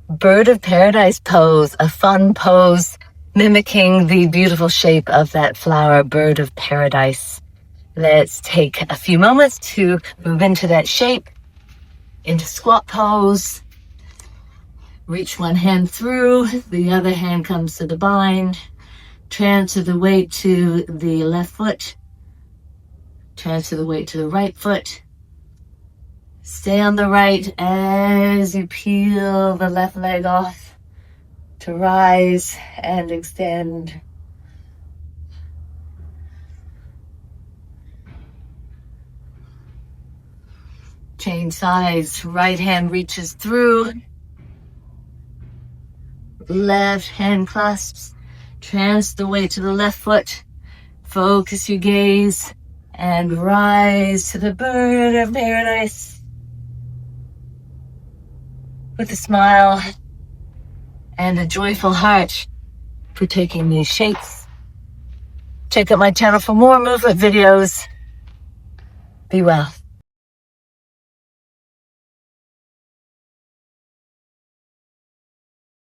bird of paradise pose, a fun pose mimicking the beautiful shape of that flower, bird of paradise. Let's take a few moments to move into that shape, into squat pose. Reach one hand through, the other hand comes to the bind. Transfer the weight to the left foot. Transfer the weight to the right foot. Stay on the right as you peel the left leg off to rise and extend. Change sides. Right hand reaches through. Left hand clasps. Transfer the weight to the left foot. Focus your gaze and rise to the bird of paradise with a smile and a joyful heart for taking these shapes. Check out my channel for more movement videos. Be well.